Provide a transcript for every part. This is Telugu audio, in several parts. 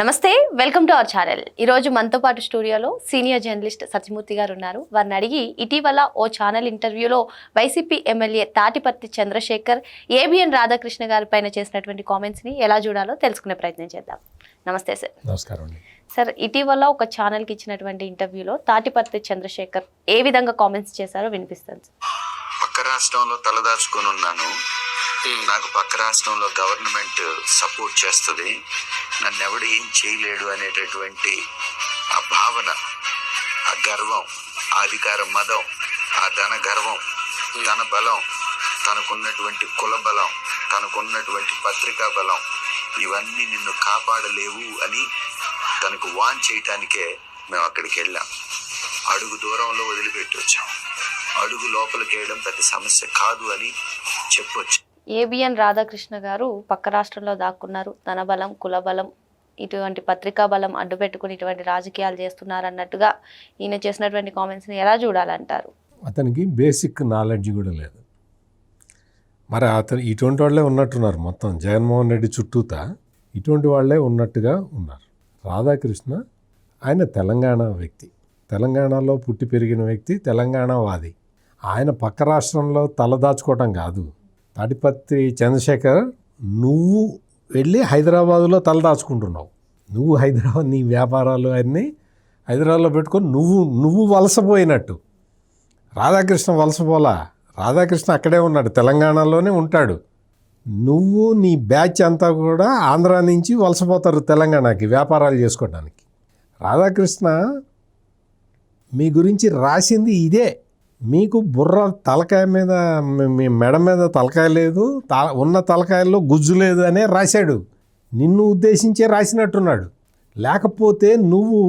నమస్తే, వెల్కమ్ టు అవర్ ఛానల్. ఈరోజు మనతో పాటు స్టూడియోలో సీనియర్ జర్నలిస్ట్ సత్యమూర్తి గారు ఉన్నారు. వారిని అడిగి ఇటీవల ఓ ఛానల్ ఇంటర్వ్యూలో వైసీపీ ఎమ్మెల్యే తాటిపర్తి చంద్రశేఖర్ ఏబిఎన్ రాధాకృష్ణ గారి పైన చేసినటువంటి కామెంట్స్ని ఎలా చూడాలో తెలుసుకునే ప్రయత్నం చేద్దాం. నమస్తే సార్. నమస్కారం అండి. సార్, ఇటీవల ఒక ఛానల్కి ఇచ్చినటువంటి ఇంటర్వ్యూలో తాటిపర్తి చంద్రశేఖర్ ఏ విధంగా కామెంట్స్ చేశారో వినిపిస్తాను సార్. పక్క రాష్ట్రంలో తలదాచుకొని ఉన్నాను, నాకు పక్క రాష్ట్రంలో గవర్నమెంట్ సపోర్ట్ చేస్తుంది, నన్ను ఎవడు ఏం చేయలేడు అనేటటువంటి ఆ భావన, ఆ గర్వం, ఆ అధికార మదం, ఆ ధన గర్వం, ధన బలం, తనకున్నటువంటి కుల బలం, తనకున్నటువంటి పత్రికా బలం, ఇవన్నీ నిన్ను కాపాడలేవు అని తనకు వాన్ చేయటానికే మేము అక్కడికి వెళ్ళాం. అడుగు దూరంలో వదిలిపెట్టి వచ్చాం. అడుగు లోపలికి వేయడం పెద్ద సమస్య కాదు అని చెప్పొచ్చు. ఏబిఎన్ రాధాకృష్ణ గారు పక్క రాష్ట్రంలో దాక్కున్నారు, ధన బలం, కుల బలం, ఇటువంటి పత్రికా బలం అడ్డు పెట్టుకుని ఇటువంటి రాజకీయాలు చేస్తున్నారు అన్నట్టుగా ఈయన చేసినటువంటి కామెంట్స్ని ఎలా చూడాలంటారు? అతనికి బేసిక్ నాలెడ్జ్ కూడా లేదు. మరి అతను ఇటువంటి వాళ్ళే ఉన్నట్టున్నారు. మొత్తం జగన్మోహన్ రెడ్డి చుట్టూతా ఇటువంటి వాళ్ళే ఉన్నట్టుగా ఉన్నారు. రాధాకృష్ణ ఆయన తెలంగాణ వ్యక్తి, తెలంగాణలో పుట్టి పెరిగిన వ్యక్తి, తెలంగాణవాది. ఆయన పక్క రాష్ట్రంలో తలదాచుకోవటం కాదు. తాటిపర్తి చంద్రశేఖర్, నువ్వు వెళ్ళి హైదరాబాదులో తలదాచుకుంటున్నావు. నువ్వు హైదరాబాద్, నీ వ్యాపారాలు అన్నీ హైదరాబాద్లో పెట్టుకొని నువ్వు వలసపోయినట్టు. రాధాకృష్ణ వలసపోలా, రాధాకృష్ణ అక్కడే ఉన్నాడు, తెలంగాణలోనే ఉంటాడు. నువ్వు నీ బ్యాచ్ అంతా కూడా ఆంధ్రా నుంచి వలసపోతారు తెలంగాణకి వ్యాపారాలు చేసుకోవడానికి. రాధాకృష్ణ మీ గురించి రాసింది ఇదే. మీకు బుర్ర తలకాయ మీద, మీ మెడ మీద తలకాయ లేదు, ఉన్న తలకాయల్లో గుజ్జు లేదు అనే రాశాడు. నిన్ను ఉద్దేశించే రాసినట్టున్నాడు. లేకపోతే నువ్వు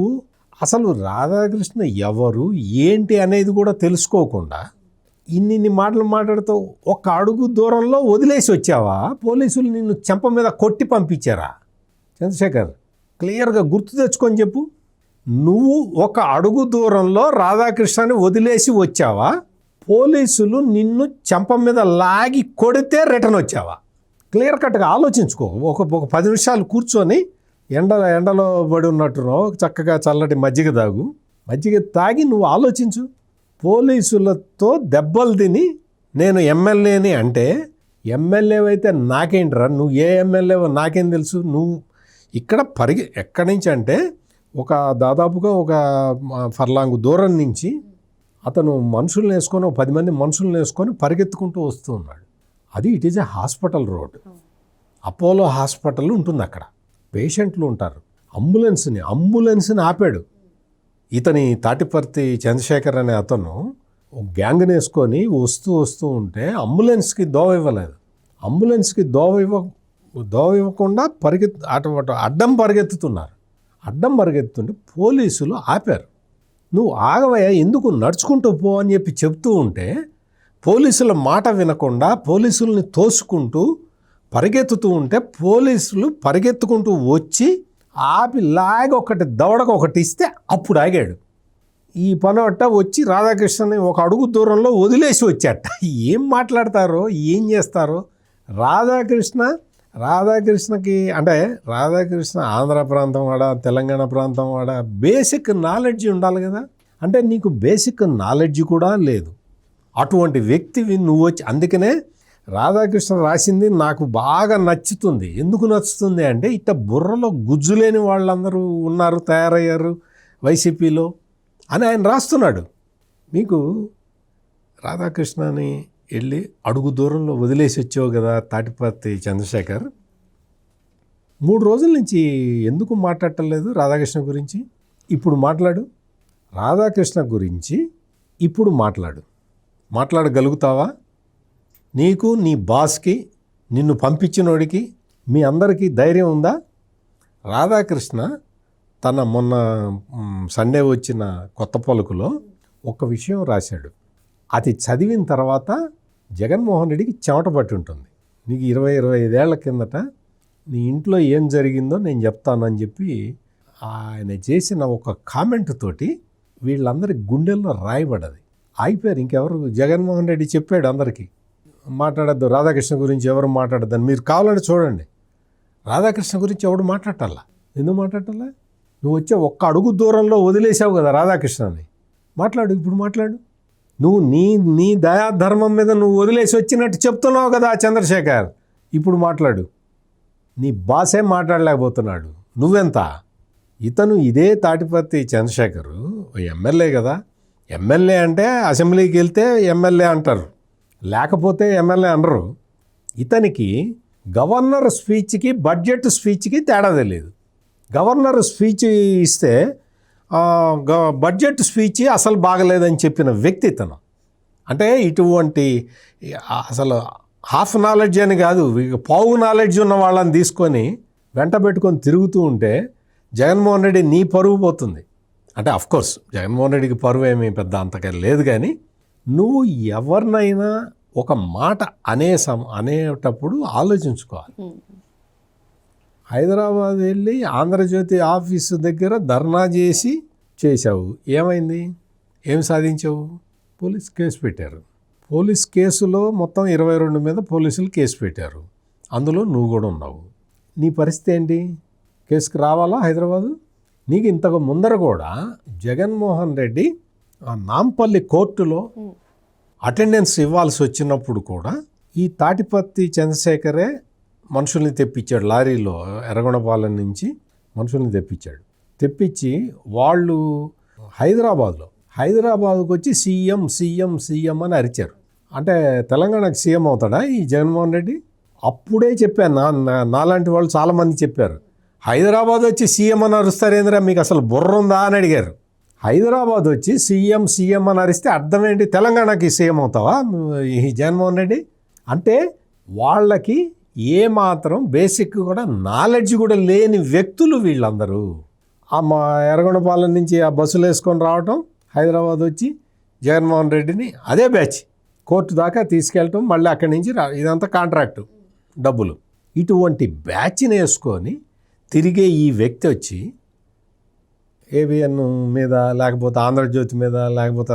అసలు రాధాకృష్ణ ఎవరు ఏంటి అనేది కూడా తెలుసుకోకుండా ఇన్ని మాటలు మాట్లాడుతూ ఒక అడుగు దూరంలో వదిలేసి వచ్చావా? పోలీసులు నిన్ను చెంప మీద కొట్టి పంపించారా? చంద్రశేఖర్, క్లియర్గా గుర్తు తెచ్చుకొని చెప్పు. నువ్వు ఒక అడుగు దూరంలో రాధాకృష్ణని వదిలేసి వచ్చావా? పోలీసులు నిన్ను చెంప మీద లాగి కొడితే రిటర్న్ వచ్చావా? క్లియర్ కట్గా ఆలోచించుకో. ఒక 10 నిమిషాలు కూర్చొని ఎండలో పడి ఉన్నట్టున్నావు, చక్కగా చల్లటి మజ్జిగ తాగు. మజ్జిగ తాగి నువ్వు ఆలోచించు. పోలీసులతో దెబ్బలు తిని నేను ఎమ్మెల్యేని అంటే, ఎమ్మెల్యే అయితే నాకేంట్రా, నువ్వు ఏ ఎమ్మెల్యేవో నాకేం తెలుసు? నువ్వు ఇక్కడ ఎక్కడి నుంచి అంటే దాదాపుగా ఒక ఫర్లాంగ్ దూరం నుంచి అతను మనుషులను వేసుకొని, 10 మంది మనుషులను వేసుకొని పరిగెత్తుకుంటూ వస్తూ ఉన్నాడు. అది it is a hospital road. Apollo hospital ఉంటుంది అక్కడ, పేషెంట్లు ఉంటారు. అంబులెన్స్ని ఆపాడు. ఇతని తాటిపర్తి చంద్రశేఖర్ అనే అతను గ్యాంగ్ని వేసుకొని వస్తూ ఉంటే అంబులెన్స్కి దోవ ఇవ్వలేదు. అంబులెన్స్కి దోవ ఇవ్వకుండా అడ్డం పరిగెత్తుతుంటే పోలీసులు ఆపారు. నువ్వు ఆగవయ్యా, ఎందుకు నడుచుకుంటూ పో అని చెప్పి చెప్తూ ఉంటే పోలీసుల మాట వినకుండా పోలీసుల్ని తోసుకుంటూ పరిగెత్తుతూ ఉంటే పోలీసులు పరిగెత్తుకుంటూ వచ్చి ఆపి లాగి దవడకు ఒకటి ఇస్తే అప్పుడు ఆగాడు. ఈ పనవట్ట వచ్చి రాధాకృష్ణని ఒక అడుగు దూరంలో వదిలేసి వచ్చాట. ఏం మాట్లాడతారో ఏం చేస్తారో. రాధాకృష్ణకి అంటే రాధాకృష్ణ ఆంధ్ర ప్రాంతం వాడా, తెలంగాణ ప్రాంతం వాడా, బేసిక్ నాలెడ్జ్ ఉండాలి కదా. అంటే నీకు బేసిక్ నాలెడ్జ్ కూడా లేదు. అటువంటి వ్యక్తివి నువ్వు వచ్చి, అందుకనే రాధాకృష్ణ రాసింది నాకు బాగా నచ్చుతుంది. ఎందుకు నచ్చుతుంది అంటే, ఇట్ట బుర్రలో గుజ్జు లేని వాళ్ళందరూ ఉన్నారు, తయారయ్యారు వైసీపీలో అని ఆయన రాస్తున్నాడు. మీకు రాధాకృష్ణని వెళ్ళి అడుగు దూరంలో వదిలేసి వచ్చావు కదా తాటిపర్తి చంద్రశేఖర్. 3 రోజుల నుంచి ఎందుకు మాట్లాడటం లేదు రాధాకృష్ణ గురించి? ఇప్పుడు మాట్లాడు. రాధాకృష్ణ గురించి ఇప్పుడు మాట్లాడగలుగుతావా? నీకు, నీ బాస్కి, నిన్ను పంపించినోడికి, మీ అందరికీ ధైర్యం ఉందా? రాధాకృష్ణ తన మొన్న సండే వచ్చిన కొత్త పలుకులో ఒక విషయం రాశాడు. అది చదివిన తర్వాత జగన్మోహన్ రెడ్డికి చెమట పట్టి ఉంటుంది. నీకు 20-25 ఏళ్ల కిందట నీ ఇంట్లో ఏం జరిగిందో నేను చెప్తానని చెప్పి ఆయన చేసిన ఒక కామెంట్ తోటి వీళ్ళందరి గుండెల్లో రాయబడ్డది. ఆగిపోయారు. ఇంకెవరు, జగన్మోహన్ రెడ్డి చెప్పాడు అందరికీ మాట్లాడద్దు, రాధాకృష్ణ గురించి ఎవరు మాట్లాడద్దని. మీరు కావాలని చూడండి, రాధాకృష్ణ గురించి ఎవడు మాట్లాడాలా? ఎందుకు మాట్లాడటంలే? నువ్వు వచ్చే ఒక్క అడుగు దూరంలో వదిలేసావు కదా రాధాకృష్ణని. మాట్లాడు, ఇప్పుడు మాట్లాడు. నువ్వు నీ దయాధర్మం మీద నువ్వు వదిలేసి వచ్చినట్టు చెప్తున్నావు కదా చంద్రశేఖర్. ఇప్పుడు మాట్లాడు. నీ బాసే మాట్లాడలేకపోతున్నాడు, నువ్వెంత? ఇతను ఇదే తాటిపర్తి చంద్రశేఖరు ఎమ్మెల్యే కదా. ఎమ్మెల్యే అంటే అసెంబ్లీకి వెళ్తే ఎమ్మెల్యే అంటారు, లేకపోతే ఎమ్మెల్యే అనరు. ఇతనికి గవర్నర్ స్పీచ్కి బడ్జెట్ స్పీచ్కి తేడా తెలియదు. గవర్నర్ స్పీచ్ ఇస్తే బడ్జెట్ స్పీచ్ అసలు బాగలేదని చెప్పిన వ్యక్తి ఇతను. అంటే ఇటువంటి అసలు హాఫ్ నాలెడ్జ్ అని కాదు, పావు నాలెడ్జ్ ఉన్న వాళ్ళని తీసుకొని వెంట పెట్టుకొని తిరుగుతూ ఉంటే జగన్మోహన్ రెడ్డి నీ పరువు పోతుంది. అంటే అఫ్కోర్స్ జగన్మోహన్ రెడ్డికి పరువు ఏమీ పెద్ద అంతగా లేదు, కానీ నువ్వు ఎవరినైనా ఒక మాట అనేటప్పుడు ఆలోచించుకోవాలి. హైదరాబాద్ వెళ్ళి ఆంధ్రజ్యోతి ఆఫీసు దగ్గర ధర్నా చేశావు, ఏమైంది? ఏం సాధించావు? పోలీస్ కేసు పెట్టారు. పోలీస్ కేసులో మొత్తం 22 మీద పోలీసులు కేసు పెట్టారు, అందులో నువ్వు కూడా ఉన్నావు. నీ పరిస్థితి ఏంటి? కేసుకు రావాలా హైదరాబాదు? నీకు ఇంతకు ముందర కూడా జగన్మోహన్ రెడ్డి ఆ నాంపల్లి కోర్టులో అటెండెన్స్ ఇవ్వాల్సి వచ్చినప్పుడు కూడా ఈ తాటిపత్తి చంద్రశేఖరే మనుషుల్ని తెప్పించాడు. లారీలో ఎర్రగొండపాలెం నుంచి మనుషుల్ని తెప్పించి వాళ్ళు హైదరాబాద్కు వచ్చి సీఎం సీఎం సీఎం అని అరిచారు. అంటే తెలంగాణకు సీఎం అవుతాడా ఈ జగన్మోహన్ రెడ్డి? అప్పుడే చెప్పాను, నాలాంటి వాళ్ళు చాలామంది చెప్పారు, హైదరాబాద్ వచ్చి సీఎం అని అరుస్తారేంద్రా, మీకు అసలు బుర్ర ఉందా అని అడిగారు. హైదరాబాద్ వచ్చి సీఎం సీఎం అని అరిస్తే అర్థం ఏంటి? తెలంగాణకి సీఎం అవుతావా ఈ జగన్మోహన్ రెడ్డి? అంటే వాళ్ళకి ఏమాత్రం బేసిక్ కూడా నాలెడ్జ్ కూడా లేని వ్యక్తులు వీళ్ళందరూ. మా ఎర్రగొండపాలెం నుంచి ఆ బస్సులు వేసుకొని రావటం, హైదరాబాద్ వచ్చి జగన్మోహన్ రెడ్డిని అదే బ్యాచ్ కోర్టు దాకా తీసుకెళ్ళటం, మళ్ళీ అక్కడి నుంచి ఇదంతా కాంట్రాక్టు డబ్బులు. ఇటువంటి బ్యాచ్ని వేసుకొని తిరిగే ఈ వ్యక్తి వచ్చి ఏబిఎన్ మీద, లేకపోతే ఆంధ్రజ్యోతి మీద, లేకపోతే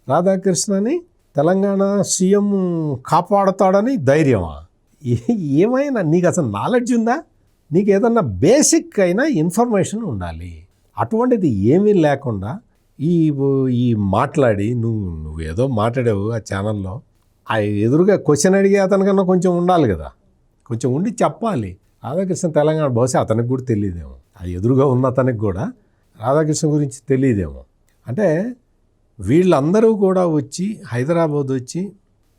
రాధాకృష్ణని తెలంగాణ సీఎం కాపాడుతాడని ధైర్యమా? ఏమైనా నీకు అసలు నాలెడ్జ్ ఉందా? నీకు ఏదన్నా బేసిక్ అయినా ఇన్ఫర్మేషన్ ఉండాలి. అటువంటిది ఏమీ లేకుండా ఈ మాట్లాడి నువ్వు ఏదో మాట్లాడావు ఆ ఛానల్లో, ఆ ఎదురుగా క్వశ్చన్ అడిగే అతనికన్నా కొంచెం ఉండాలి కదా, కొంచెం ఉండి చెప్పాలి. రాధాకృష్ణ తెలంగాణ బహుశా అతనికి కూడా తెలియదేమో, ఆ ఎదురుగా ఉన్న అతనికి కూడా రాధాకృష్ణ గురించి తెలియదేమో. అంటే వీళ్ళందరూ కూడా వచ్చి హైదరాబాద్ వచ్చి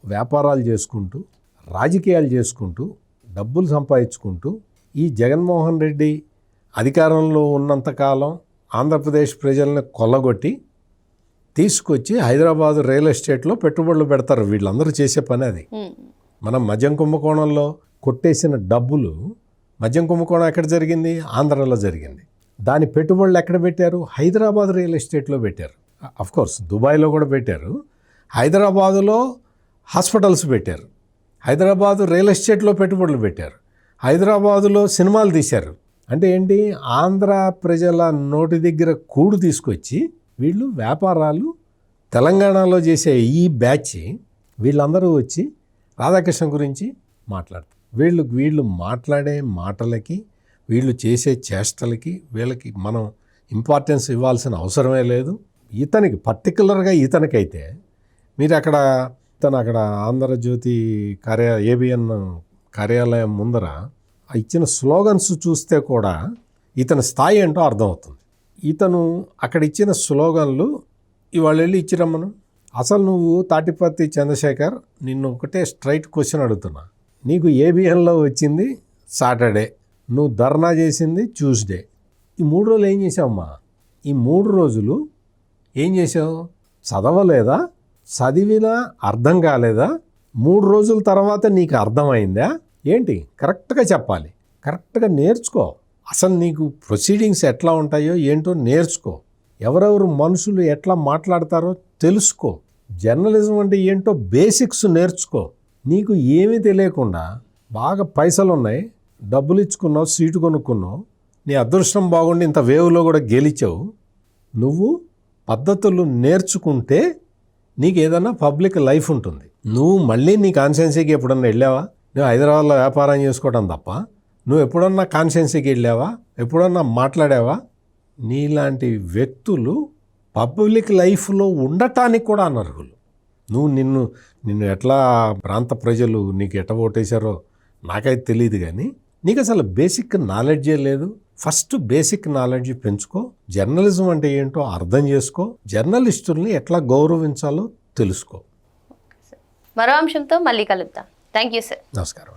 వ్యాపారాలు చేసుకుంటూ, రాజకీయాలు చేసుకుంటూ, డబ్బులు సంపాదించుకుంటూ, ఈ జగన్మోహన్ రెడ్డి అధికారంలో ఉన్నంతకాలం ఆంధ్రప్రదేశ్ ప్రజల్ని కొల్లగొట్టి తీసుకొచ్చి హైదరాబాద్ రియల్ ఎస్టేట్లో పెట్టుబడులు పెడతారు. వీళ్ళందరూ చేసే పని అది. మనం మద్యం కుంభకోణంలో కొట్టేసిన డబ్బులు, మద్యం కుంభకోణం ఎక్కడ జరిగింది? ఆంధ్రాలో జరిగింది. దాని పెట్టుబడులు ఎక్కడ పెట్టారు? హైదరాబాద్ రియల్ ఎస్టేట్లో పెట్టారు. అఫ్కోర్స్ దుబాయ్లో కూడా పెట్టారు, హైదరాబాదులో హాస్పిటల్స్ పెట్టారు, హైదరాబాదు రియల్ ఎస్టేట్లో పెట్టుబడులు పెట్టారు, హైదరాబాదులో సినిమాలు తీశారు. అంటే ఏంటి? ఆంధ్ర ప్రజల నోటి దగ్గర కూడు తీసుకొచ్చి వీళ్ళు వ్యాపారాలు తెలంగాణలో చేసే ఈ బ్యాచ్ వీళ్ళందరూ వచ్చి రాధాకృష్ణ గురించి మాట్లాడతారు. వీళ్ళు మాట్లాడే మాటలకి, వీళ్ళు చేసే చేష్టలకి వీళ్ళకి మనం ఇంపార్టెన్స్ ఇవ్వాల్సిన అవసరమే లేదు. ఇతనికి పర్టికులర్గా ఇతనికైతే మీరు అక్కడ ఆంధ్రజ్యోతి ఏబిఎన్ కార్యాలయం ముందర ఇచ్చిన స్లోగన్స్ చూస్తే కూడా ఇతని స్థాయి ఏంటో అర్థమవుతుంది. ఇతను అక్కడ ఇచ్చిన స్లోగన్లు ఇవాళ వెళ్ళి ఇచ్చిరమ్మను. అసలు నువ్వు తాటిపత్తి చంద్రశేఖర్, నిన్ను ఒకటే స్ట్రైట్ క్వశ్చన్ అడుగుతున్నా. నీకు ఏబిఎన్లో వచ్చింది సాటర్డే, నువ్వు ధర్నా చేసింది ట్యూస్డే. ఈ 3 రోజులు ఏం చేసావమ్మా? ఈ 3 రోజులు ఏం చేసావు? చదవలేదా? చదివినా అర్థం కాలేదా? 3 రోజుల తర్వాత నీకు అర్థమైందా ఏంటి? కరెక్ట్గా చెప్పాలి, కరెక్ట్గా నేర్చుకో. అసలు నీకు ప్రొసీడింగ్స్ ఎట్లా ఉంటాయో ఏంటో నేర్చుకో. ఎవరెవరు మనుషులు ఎట్లా మాట్లాడతారో తెలుసుకో. జర్నలిజం అంటే ఏంటో బేసిక్స్ నేర్చుకో. నీకు ఏమీ తెలియకుండా బాగా పైసలు ఉన్నాయి, డబ్బులు ఇచ్చుకున్నావు, సీటు కొనుక్కున్నావు, నీ అదృష్టం బాగుండి ఇంత వేవ్లో కూడా గెలిచావు. నువ్వు పద్ధతులు నేర్చుకుంటే నీకు ఏదైనా పబ్లిక్ లైఫ్ ఉంటుంది. నువ్వు మళ్ళీ నీ కాన్స్టిట్యున్సీకి ఎప్పుడన్నా వెళ్ళావా? నువ్వు హైదరాబాద్లో వ్యాపారం చేసుకోవడం తప్ప నువ్వు ఎప్పుడన్నా కాన్స్టిట్యున్సీకి వెళ్ళావా? ఎప్పుడన్నా మాట్లాడావా? నీలాంటి వ్యక్తులు పబ్లిక్ లైఫ్లో ఉండటానికి కూడా అనర్హులు. నువ్వు నిన్ను ఎట్లా ప్రాంత ప్రజలు నీకు ఎట్ట ఓటేశారో నాకైతే తెలియదు, కానీ నీకు అసలు బేసిక్ నాలెడ్జే లేదు. ఫస్ట్ బేసిక్ నాలెడ్జ్ పెంచుకో, జర్నలిజం అంటే ఏంటో అర్థం చేసుకో, జర్నలిస్టుల్ని ఎట్లా గౌరవించాలో తెలుసుకో. మరో అంశంతో మళ్ళీ కలుద్దాం. Thank you sir. నమస్కారం.